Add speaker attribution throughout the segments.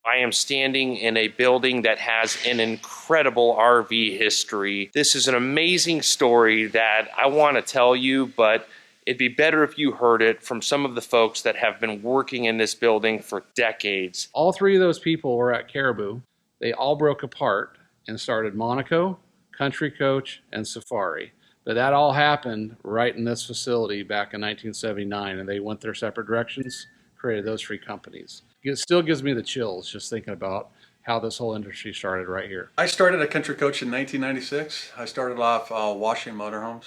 Speaker 1: I am standing in a building that has an incredible RV history. This is an amazing story that I want to tell you, but it'd be better if you heard it from some of the folks that have been working in this building for decades.
Speaker 2: All three of those people were at Caribou. They all broke apart and started Monaco, Country Coach, and Safari. But that all happened right in this facility back in 1979, and they went their separate directions, created those three companies. It still gives me the chills just thinking about how this whole industry started right here.
Speaker 3: I started at Country Coach in 1996. I started off washing motorhomes.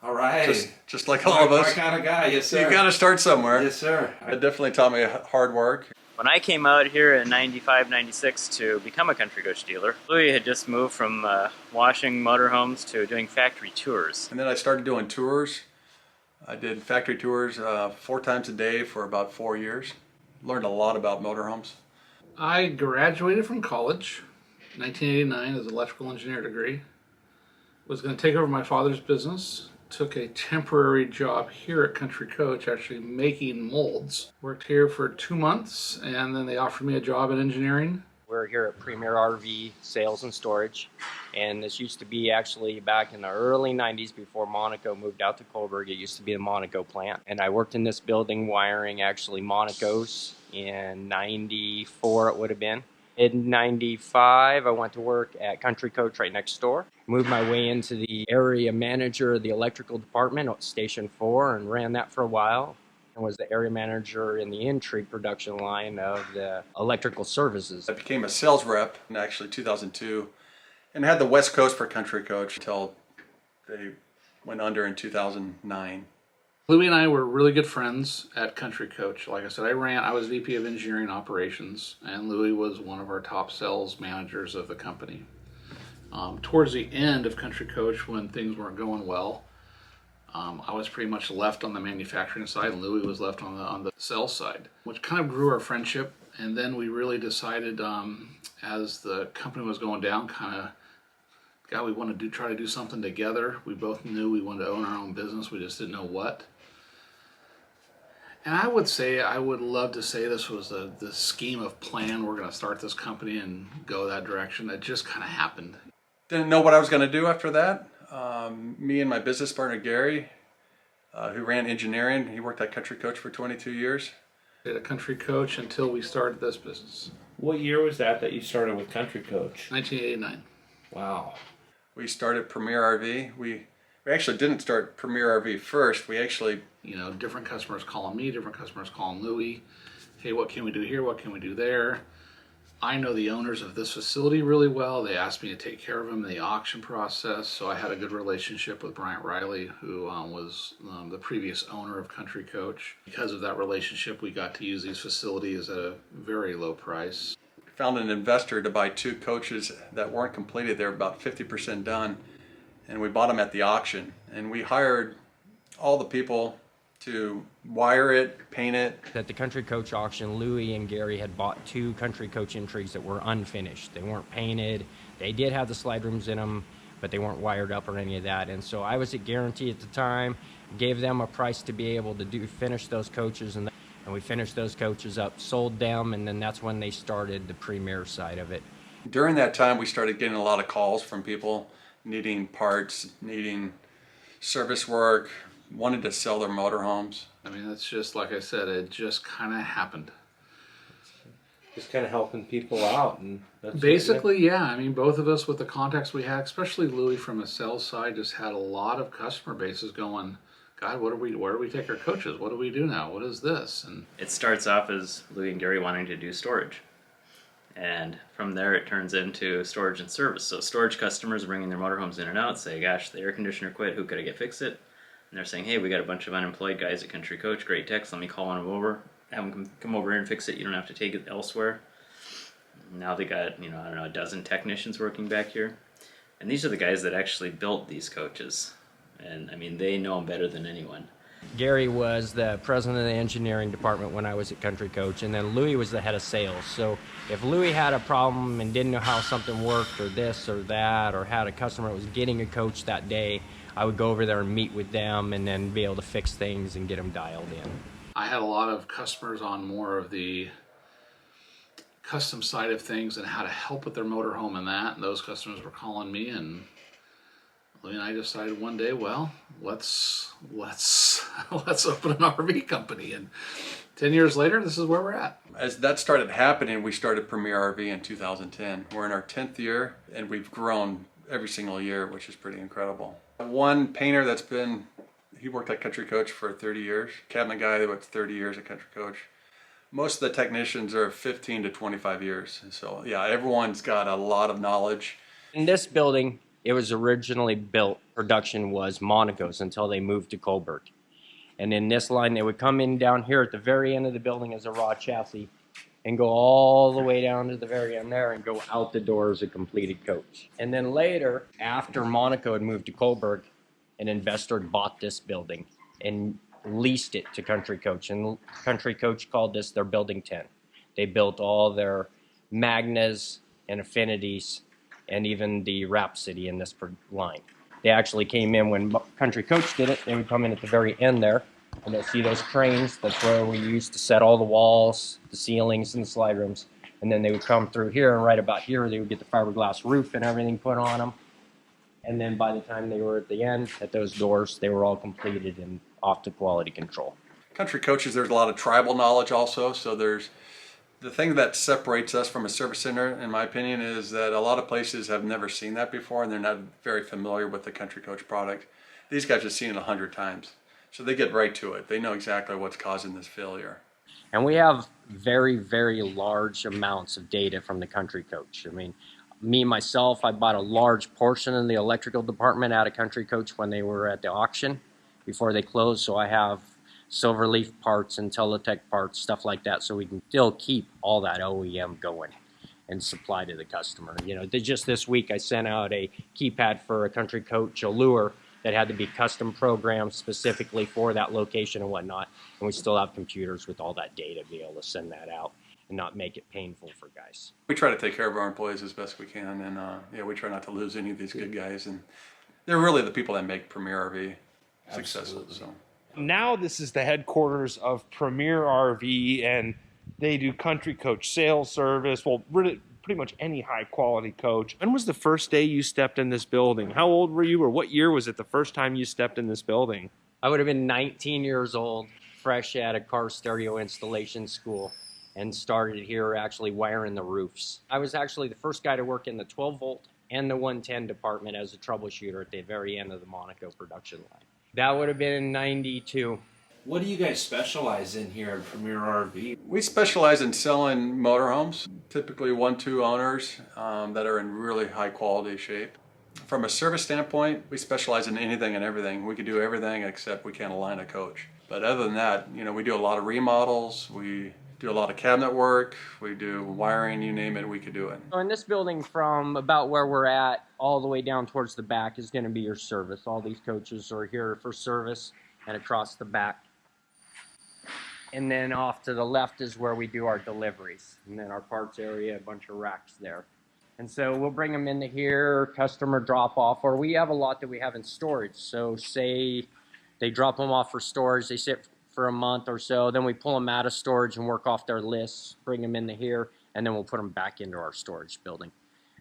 Speaker 4: All right.
Speaker 3: Just like all of us.
Speaker 4: My kind of guy, yes sir.
Speaker 3: You got to start somewhere.
Speaker 4: Yes sir.
Speaker 3: It definitely taught me hard work.
Speaker 5: When I came out here in 95, 96 to become a Country Coach dealer, Louis had just moved from washing motorhomes to doing factory tours.
Speaker 3: And then I started doing tours. I did factory tours 4 times a day for about 4 years. Learned a lot about motorhomes.
Speaker 2: I graduated from college, 1989, as an electrical engineer degree. Was going to take over my father's business. Took a temporary job here at Country Coach, actually making molds. Worked here for 2 months, and then they offered me a job in engineering.
Speaker 6: We're here at Premier RV Sales and Storage, and this used to be actually back in the early 90s before Monaco moved out to Coburg. It used to be the Monaco plant, and I worked in this building wiring actually Monacos in 94 it would have been. In 95, I went to work at Country Coach right next door. Moved my way into the area manager of the electrical department at Station 4 and ran that for a while. And was the area manager in the intrigue production line of the electrical services.
Speaker 3: I became a sales rep in actually 2002 and had the West Coast for Country Coach until they went under in 2009.
Speaker 2: Louis and I were really good friends at Country Coach. Like I said, I was VP of Engineering Operations, and Louis was one of our top sales managers of the company. Towards the end of Country Coach, when things weren't going well, I was pretty much left on the manufacturing side, and Louis was left on the sales side, which kind of grew our friendship. And then we really decided, as the company was going down, God, we want to try to do something together. We both knew we wanted to own our own business. We just didn't know what. And I would love to say this was the scheme of plan. We're going to start this company and go that direction. It just kind of happened.
Speaker 3: Didn't know what I was going to do after that. Me and my business partner, Gary, who ran engineering, he worked at Country Coach for 22 years.
Speaker 2: Did a Country Coach until we started this business.
Speaker 4: What year was that you started with Country Coach?
Speaker 2: 1989.
Speaker 4: Wow.
Speaker 3: We started Premier RV. We actually didn't start Premier RV first. We actually...
Speaker 2: different customers calling me, different customers calling Louis. Hey, what can we do here? What can we do there? I know the owners of this facility really well. They asked me to take care of them in the auction process. So I had a good relationship with Bryant Riley, who was the previous owner of Country Coach. Because of that relationship, we got to use these facilities at a very low price.
Speaker 3: Found an investor to buy 2 coaches that weren't completed. They were about 50% done, and we bought them at the auction. And we hired all the people to wire it, paint it.
Speaker 6: At the Country Coach auction, Louis and Gary had bought 2 Country Coach intrigues that were unfinished. They weren't painted. They did have the slide rooms in them, but they weren't wired up or any of that. And so I was at Guarantee at the time, gave them a price to be able to finish those coaches, and we finished those coaches up, sold them, and then that's when they started the Premier side of it.
Speaker 3: During that time, we started getting a lot of calls from people needing parts, needing service work, wanted to sell their motorhomes.
Speaker 2: I mean, it's just, like I said, it just kind of happened.
Speaker 4: Just kind of helping people out. And that's
Speaker 2: Basically, yeah. I mean, both of us with the contacts we had, especially Louis from a sales side, just had a lot of customer bases going, God, where do we take our coaches? What do we do now? What is this? And
Speaker 5: It starts off as Louis and Gary wanting to do storage. And from there it turns into storage and service. So storage customers bringing their motorhomes in and out say, gosh, the air conditioner quit, who could I get fix it? And they're saying, hey, we got a bunch of unemployed guys at Country Coach, great techs, let me call one of them over, have them come over here and fix it, you don't have to take it elsewhere. Now they got, a dozen technicians working back here. And these are the guys that actually built these coaches. And I mean, they know them better than anyone.
Speaker 6: Gary was the president of the engineering department when I was at Country Coach, and then Louis was the head of sales. So if Louis had a problem and didn't know how something worked or this or that, or had a customer that was getting a coach that day, I would go over there and meet with them and then be able to fix things and get them dialed in.
Speaker 2: I had a lot of customers on more of the custom side of things and how to help with their motorhome and that. And those customers were calling me, and Louie and I decided one day, well, let's open an RV company. And 10 years later, this is where we're at.
Speaker 3: As that started happening, we started Premier RV in 2010. We're in our 10th year, and we've grown every single year, which is pretty incredible. One painter he worked at Country Coach for 30 years. Cabinet guy that worked 30 years at Country Coach. Most of the technicians are 15 to 25 years. So yeah, everyone's got a lot of knowledge.
Speaker 6: In this building, it was originally built, production was Monaco's until they moved to Coburg. And in this line, they would come in down here at the very end of the building as a raw chassis and go all the way down to the very end there and go out the door as a completed coach. And then later, after Monaco had moved to Coburg, an investor bought this building and leased it to Country Coach. And Country Coach called this their Building 10. They built all their Magnas and Affinities and even the Rhapsody in this line. They actually came in when Country Coach did it. They would come in at the very end there, and you'll see those cranes. That's where we used to set all the walls, the ceilings, and the slide rooms. And then they would come through here, and right about here, they would get the fiberglass roof and everything put on them. And then by the time they were at the end, at those doors, they were all completed and off to quality control.
Speaker 3: Country Coaches, there's a lot of tribal knowledge also. So there's the thing that separates us from a service center, in my opinion, is that a lot of places have never seen that before, and they're not very familiar with the Country Coach product. These guys have seen it 100 times. So they get right to it. They know exactly what's causing this failure.
Speaker 6: And we have very, very large amounts of data from the Country Coach. I mean, me, myself, I bought a large portion of the electrical department out of Country Coach when they were at the auction before they closed. So I have Silverleaf parts and Teletech parts, stuff like that, so we can still keep all that OEM going and supply to the customer. You know, just this week I sent out a keypad for a Country Coach Allure that had to be custom programmed specifically for that location and whatnot, and we still have computers with all that data to be able to send that out and not make it painful for guys.
Speaker 3: We try to take care of our employees as best we can, and yeah, we try not to lose any of these good guys, and they're really the people that make Premier RV successful. So.
Speaker 1: Now this is the headquarters of Premier RV, and they do Country Coach sales service. Well, really, pretty much any high quality coach. When was the first day you stepped in this building? How old were you, or what year was it the first time you stepped in this building?
Speaker 6: I would have been 19 years old, fresh out of car stereo installation school, and started here actually wiring the roofs. I was actually the first guy to work in the 12 volt and the 110 department as a troubleshooter at the very end of the Monaco production line. That would have been in 92.
Speaker 4: What do you guys specialize in here at Premier RV?
Speaker 3: We specialize in selling motorhomes, typically 1-2 owners that are in really high quality shape. From a service standpoint, we specialize in anything and everything. We can do everything except we can't align a coach. But other than that, you know, we do a lot of remodels, we do a lot of cabinet work, we do wiring, you name it, we could do it.
Speaker 6: So in this building, from about where we're at all the way down towards the back is going to be your service. All these coaches are here for service, and across the back. And then off to the left is where we do our deliveries. And then our parts area, a bunch of racks there. And so we'll bring them into here, customer drop off, or we have a lot that we have in storage. So say they drop them off for storage, they sit for a month or so, then we pull them out of storage and work off their lists, bring them into here, and then we'll put them back into our storage building.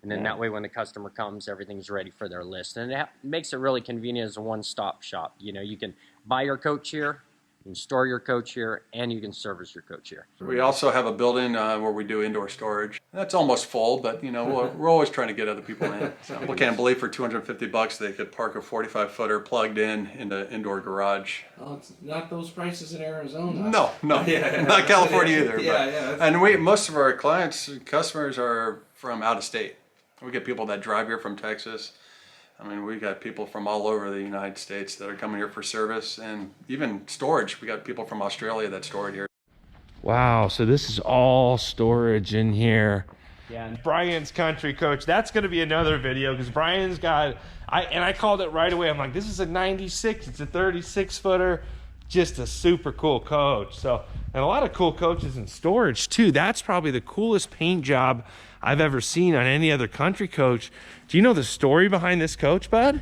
Speaker 6: And then that way when the customer comes, everything's ready for their list. And it makes it really convenient as a one-stop shop. You know, you can buy your coach here, you can store your coach here, and you can service your coach here.
Speaker 3: We also have a building where we do indoor storage. That's almost full, but you know, we're always trying to get other people in. So people can't believe for $250 they could park a 45-footer plugged in the indoor garage.
Speaker 4: Well, it's not those prices in Arizona.
Speaker 3: No, not California either.
Speaker 4: Yeah.
Speaker 3: And most of our customers are from out of state. We get people that drive here from Texas. I mean, we got people from all over the United States that are coming here for service, and even storage. We got people from Australia that store it here.
Speaker 1: Wow, so this is all storage in here.
Speaker 6: Yeah.
Speaker 1: Brian's Country Coach, that's going to be another video, because Brian's got, I called it right away. I'm like, this is a 96, it's a 36-footer, just a super cool coach. So, and a lot of cool coaches in storage too. That's probably the coolest paint job I've ever seen on any other Country Coach. Do you know the story behind this coach, bud?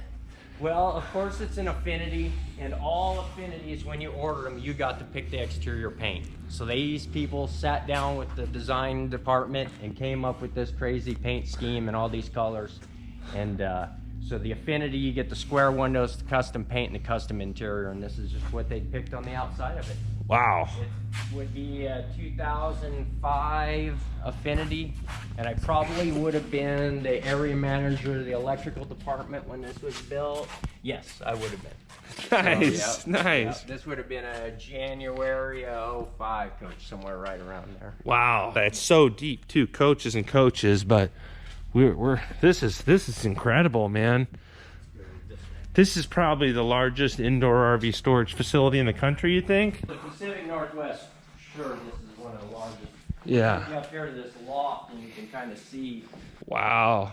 Speaker 6: Well, of course it's an Affinity, and all Affinities, when you order them, you got to pick the exterior paint. So these people sat down with the design department and came up with this crazy paint scheme and all these colors. And so the Affinity, you get the square windows, the custom paint, and the custom interior, and this is just what they picked on the outside of it.
Speaker 1: Wow.
Speaker 6: It would be a 2005 Affinity, and I probably would have been the area manager of the electrical department when this was built. Yes, I would have been.
Speaker 1: Nice,
Speaker 6: So, yep,
Speaker 1: nice.
Speaker 6: yep, this would have been a January of 05, Coach, somewhere right around there.
Speaker 1: Wow, that's so deep too, coaches and coaches. But this is incredible, man. This is probably the largest indoor RV storage facility in the country, you think?
Speaker 6: The Pacific Northwest, sure, this is one of the largest.
Speaker 1: Yeah.
Speaker 6: You up here to this loft, and you can kind of see.
Speaker 1: Wow.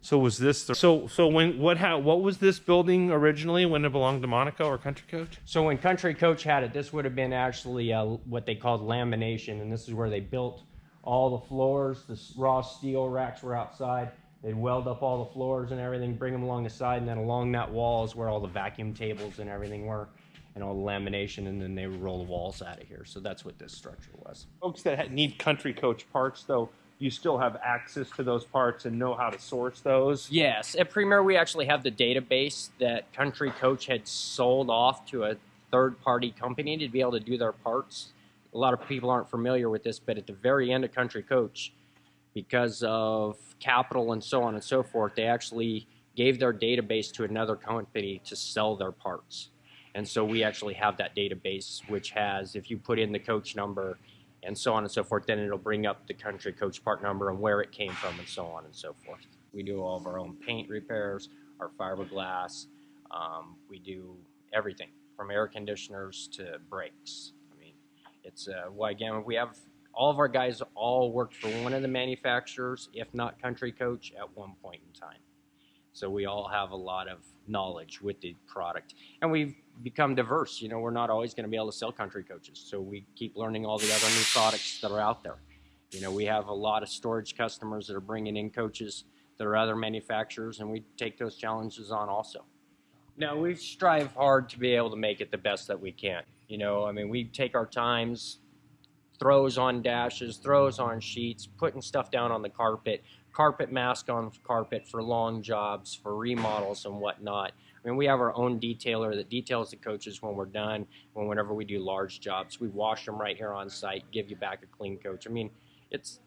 Speaker 1: So was this what was this building originally when it belonged to Monaco or Country Coach?
Speaker 6: So when Country Coach had it, this would have been actually what they called lamination, and this is where they built all the floors. The raw steel racks were outside. They'd weld up all the floors and everything, bring them along the side, and then along that wall is where all the vacuum tables and everything were, and all the lamination, and then they would roll the walls out of here. So that's what this structure was.
Speaker 1: Folks that need Country Coach parts, though, you still have access to those parts and know how to source those?
Speaker 6: Yes, at Premier we actually have the database that Country Coach had sold off to a third-party company to be able to do their parts. A lot of people aren't familiar with this, but at the very end of Country Coach, because of capital and so on and so forth, they actually gave their database to another company to sell their parts. And so we actually have that database, which has, if you put in the coach number and so on and so forth, then it'll bring up the Country Coach part number and where it came from and so on and so forth. We do all of our own paint repairs, our fiberglass. We do everything from air conditioners to brakes. I mean, it's, well, again, we have all of our guys all worked for one of the manufacturers, if not Country Coach, at one point in time. So we all have a lot of knowledge with the product. And we've become diverse. You know, we're not always going to be able to sell Country Coaches. So we keep learning all the other new products that are out there. You know, we have a lot of storage customers that are bringing in coaches that are other manufacturers, and we take those challenges on also. Now, we strive hard to be able to make it the best that we can. You know, I mean, we take our times, throws on dashes, throws on sheets, putting stuff down on the carpet mask on carpet for long jobs, for remodels and whatnot. I mean, we have our own detailer that details the coaches when we're done, whenever we do large jobs. We wash them right here on site, give you back a clean coach. I mean,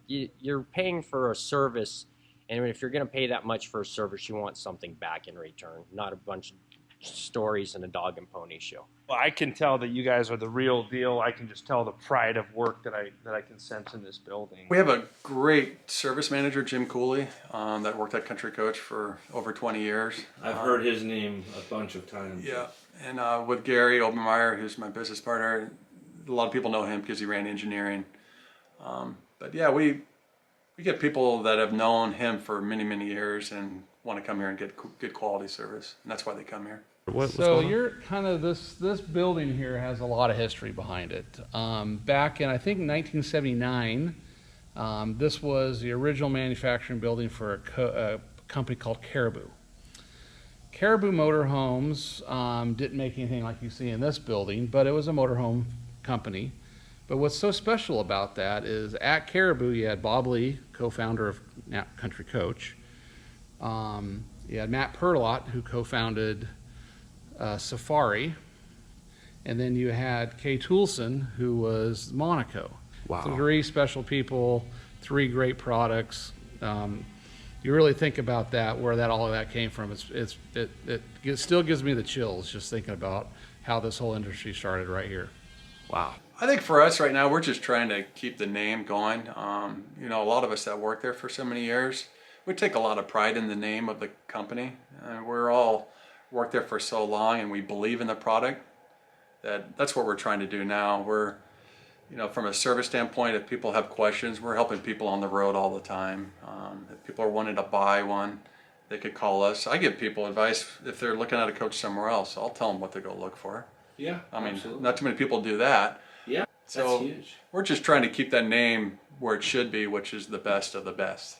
Speaker 6: you're paying for a service, and if you're going to pay that much for a service, you want something back in return, not a bunch of stories and a dog and pony show.
Speaker 1: Well, I can tell that you guys are the real deal. I can just tell the pride of work that I can sense in this building.
Speaker 3: We have a great service manager, Jim Cooley, that worked at Country Coach for over 20 years.
Speaker 4: I've heard his name a bunch of times.
Speaker 3: Yeah, and with Gary Obermeyer, who's my business partner, a lot of people know him because he ran engineering. But yeah, we get people that have known him for many, many years and want to come here and get good quality service, and that's why they come here.
Speaker 2: So you're kind of this building here has a lot of history behind it. Back in I think 1979, this was the original manufacturing building for a company called Caribou. Caribou Motorhomes didn't make anything like you see in this building, but it was a motorhome company. But what's so special about that is at Caribou you had Bob Lee, co-founder of Country Coach. You had Matt Perlott, who co-founded Safari, and then you had Kay Toulson, who was Monaco.
Speaker 1: Wow.
Speaker 2: 3 special people, 3 great products. You really think about that, where all of that came from. It still gives me the chills just thinking about how this whole industry started right here.
Speaker 1: Wow.
Speaker 3: I think for us right now, we're just trying to keep the name going. You know, a lot of us that work there for so many years, we take a lot of pride in the name of the company. We're all worked there for so long, and we believe in the product. That's what we're trying to do now. We're, you know, from a service standpoint, if people have questions, we're helping people on the road all the time. If people are wanting to buy one, they could call us. I give people advice if they're looking at a coach somewhere else. I'll tell them what to go look for.
Speaker 4: Yeah,
Speaker 3: I mean,
Speaker 4: absolutely.
Speaker 3: not too many people do that.
Speaker 4: Yeah,
Speaker 3: So
Speaker 4: that's huge.
Speaker 3: we're just trying to keep that name where it should be, which is the best of the best.